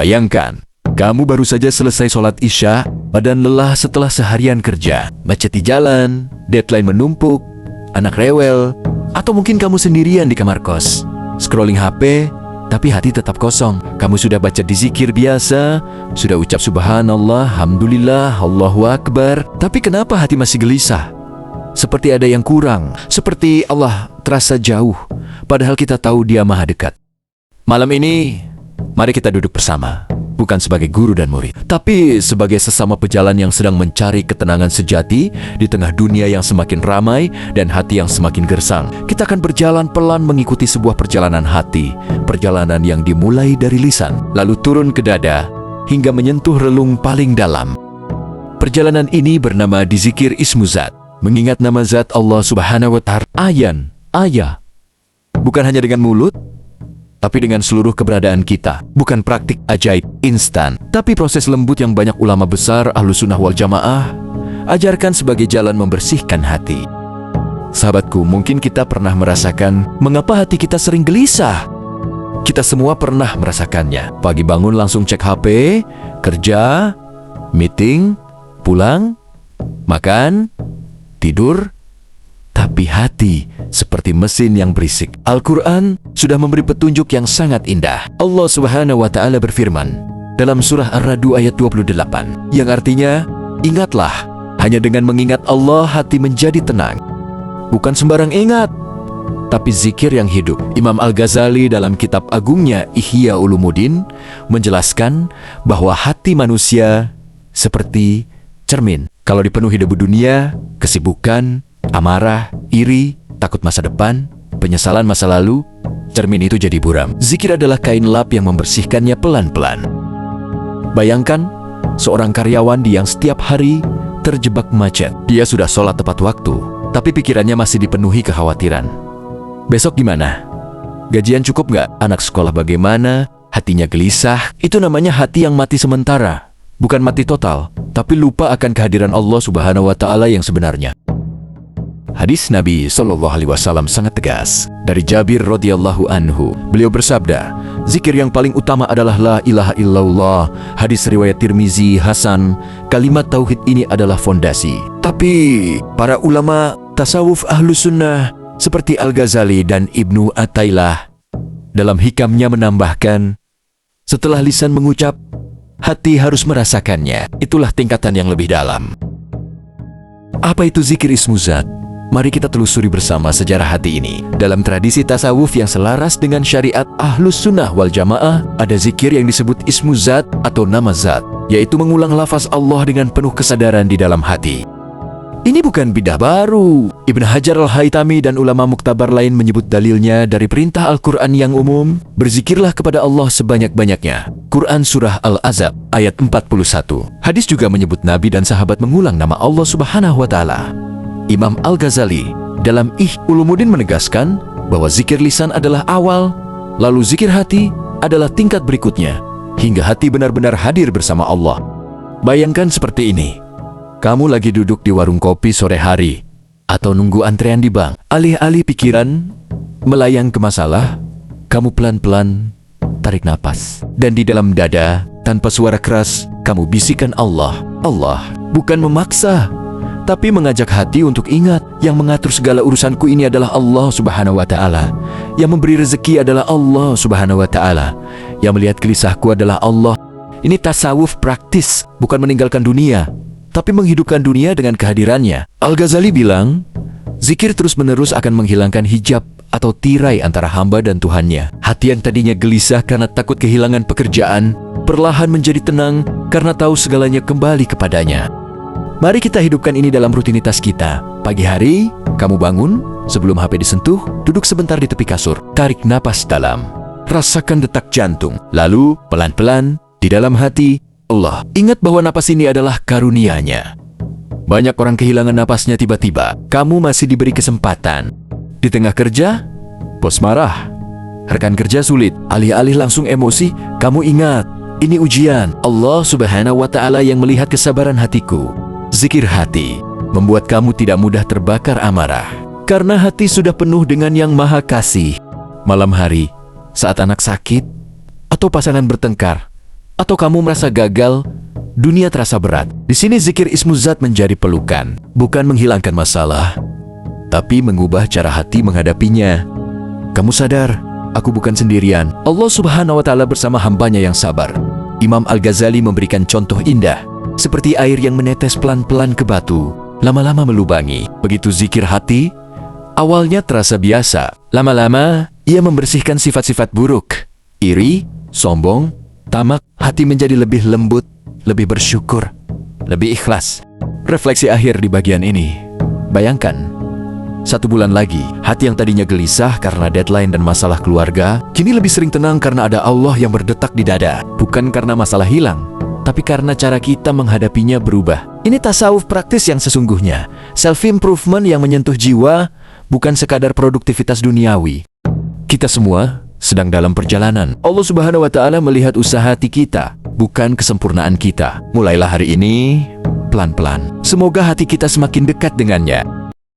Bayangkan, kamu baru saja selesai sholat Isya, badan lelah setelah seharian kerja, macet di jalan, deadline menumpuk, anak rewel, atau mungkin kamu sendirian di kamar kos, scrolling HP, tapi hati tetap kosong. Kamu sudah baca di zikir biasa, sudah ucap subhanallah, alhamdulillah, Allahu Akbar, tapi kenapa hati masih gelisah? Seperti ada yang kurang, seperti Allah terasa jauh, padahal kita tahu Dia Maha Dekat. Malam ini, mari kita duduk bersama, bukan sebagai guru dan murid, tapi sebagai sesama pejalan yang sedang mencari ketenangan sejati di tengah dunia yang semakin ramai dan hati yang semakin gersang. Kita akan berjalan pelan mengikuti sebuah perjalanan hati, perjalanan yang dimulai dari lisan, lalu turun ke dada, hingga menyentuh relung paling dalam. Perjalanan ini bernama Dizikir Ismu Zat, mengingat nama Zat Allah Subhanahu wa Ta'ala. Ayan, ayah, bukan hanya dengan mulut, tapi dengan seluruh keberadaan kita. Bukan praktik ajaib instan, tapi proses lembut yang banyak ulama besar Ahlussunnah wal Jamaah ajarkan sebagai jalan membersihkan hati. Sahabatku, mungkin kita pernah merasakan mengapa hati kita sering gelisah. Kita semua pernah merasakannya. Pagi bangun langsung cek HP, kerja, meeting, pulang, makan, tidur, tapi hati seperti mesin yang berisik. Al-Quran sudah memberi petunjuk yang sangat indah. Allah Subhanahu wa Ta'ala berfirman dalam surah Ar-Ra'd ayat 28, yang artinya, ingatlah, hanya dengan mengingat Allah hati menjadi tenang. Bukan sembarang ingat, tapi zikir yang hidup. Imam Al-Ghazali dalam kitab agungnya Ihya Ulumuddin menjelaskan bahwa hati manusia seperti cermin. Kalau dipenuhi debu dunia, kesibukan, amarah, iri, takut masa depan, penyesalan masa lalu, cermin itu jadi buram. Zikir adalah kain lap yang membersihkannya pelan-pelan. Bayangkan seorang karyawan yang setiap hari terjebak macet. Dia sudah sholat tepat waktu, tapi pikirannya masih dipenuhi kekhawatiran. Besok gimana? Gajian cukup nggak? Anak sekolah bagaimana? Hatinya gelisah. Itu namanya hati yang mati sementara. Bukan mati total, tapi lupa akan kehadiran Allah Subhanahu wa Ta'ala yang sebenarnya. Hadis Nabi SAW sangat tegas. Dari Jabir radhiyallahu anhu, beliau bersabda, zikir yang paling utama adalah la ilaha illallah. Hadis riwayat Tirmizi Hasan. Kalimat tauhid ini adalah fondasi. Tapi para ulama tasawuf Ahlus Sunnah seperti Al-Ghazali dan Ibnu Athaillah dalam hikamnya menambahkan, setelah lisan mengucap, hati harus merasakannya. Itulah tingkatan yang lebih dalam. Apa itu zikir Ismu Zat? Mari kita telusuri bersama sejarah hati ini. Dalam tradisi tasawuf yang selaras dengan syariat Ahlus Sunnah wal Jamaah, ada zikir yang disebut Ismu Zat atau nama Zat, yaitu mengulang lafaz Allah dengan penuh kesadaran di dalam hati. Ini bukan bidah baru. Ibn Hajar al-Haytami dan ulama muktabar lain menyebut dalilnya dari perintah Al-Quran yang umum, berzikirlah kepada Allah sebanyak-banyaknya. Quran Surah Al-Ahzab ayat 41. Hadis juga menyebut Nabi dan sahabat mengulang nama Allah Subhanahu wa Ta'ala. Imam Al-Ghazali dalam Ihya Ulumuddin menegaskan bahwa zikir lisan adalah awal, lalu zikir hati adalah tingkat berikutnya, hingga hati benar-benar hadir bersama Allah. Bayangkan seperti ini, kamu lagi duduk di warung kopi sore hari, atau nunggu antrean di bank. Alih-alih pikiran melayang ke masalah, kamu pelan-pelan tarik napas, dan di dalam dada, tanpa suara keras, kamu bisikan Allah. Allah bukan memaksa, tapi mengajak hati untuk ingat, yang mengatur segala urusanku ini adalah Allah Subhanahu wa Ta'ala. Yang memberi rezeki adalah Allah Subhanahu wa Ta'ala. Yang melihat gelisahku adalah Allah. Ini tasawuf praktis, bukan meninggalkan dunia, tapi menghidupkan dunia dengan kehadirannya. Al-Ghazali bilang, zikir terus-menerus akan menghilangkan hijab atau tirai antara hamba dan Tuhannya. Hati yang tadinya gelisah karena takut kehilangan pekerjaan, perlahan menjadi tenang karena tahu segalanya kembali kepadanya. Mari kita hidupkan ini dalam rutinitas kita. Pagi hari, kamu bangun, sebelum HP disentuh, duduk sebentar di tepi kasur. Tarik napas dalam. Rasakan detak jantung. Lalu, pelan-pelan, di dalam hati, Allah. Ingat bahwa napas ini adalah karunia-Nya. Banyak orang kehilangan napasnya tiba-tiba. Kamu masih diberi kesempatan. Di tengah kerja, bos marah. Rekan kerja sulit. Alih-alih langsung emosi, kamu ingat, ini ujian. Allah Subhanahu wa Ta'ala yang melihat kesabaran hatiku. Zikir hati membuat kamu tidak mudah terbakar amarah, karena hati sudah penuh dengan Yang Maha Kasih. Malam hari, saat anak sakit, atau pasangan bertengkar, atau kamu merasa gagal, dunia terasa berat. Di sini zikir Ismuzat menjadi pelukan, bukan menghilangkan masalah, tapi mengubah cara hati menghadapinya. Kamu sadar, aku bukan sendirian. Allah Subhanahu wa Ta'ala bersama hambanya yang sabar. Imam Al-Ghazali memberikan contoh indah, seperti air yang menetes pelan-pelan ke batu, lama-lama melubangi. Begitu zikir hati, awalnya terasa biasa. Lama-lama, ia membersihkan sifat-sifat buruk, iri, sombong, tamak. Hati menjadi lebih lembut, lebih bersyukur, lebih ikhlas. Refleksi akhir di bagian ini. Bayangkan, 1 bulan lagi, hati yang tadinya gelisah karena deadline dan masalah keluarga, kini lebih sering tenang karena ada Allah yang berdetak di dada. Bukan karena masalah hilang, tapi karena cara kita menghadapinya berubah. Ini tasawuf praktis yang sesungguhnya. Self-improvement yang menyentuh jiwa, bukan sekadar produktivitas duniawi. Kita semua sedang dalam perjalanan. Allah Subhanahu wa Ta'ala melihat usaha hati kita, bukan kesempurnaan kita. Mulailah hari ini, pelan-pelan. Semoga hati kita semakin dekat dengannya.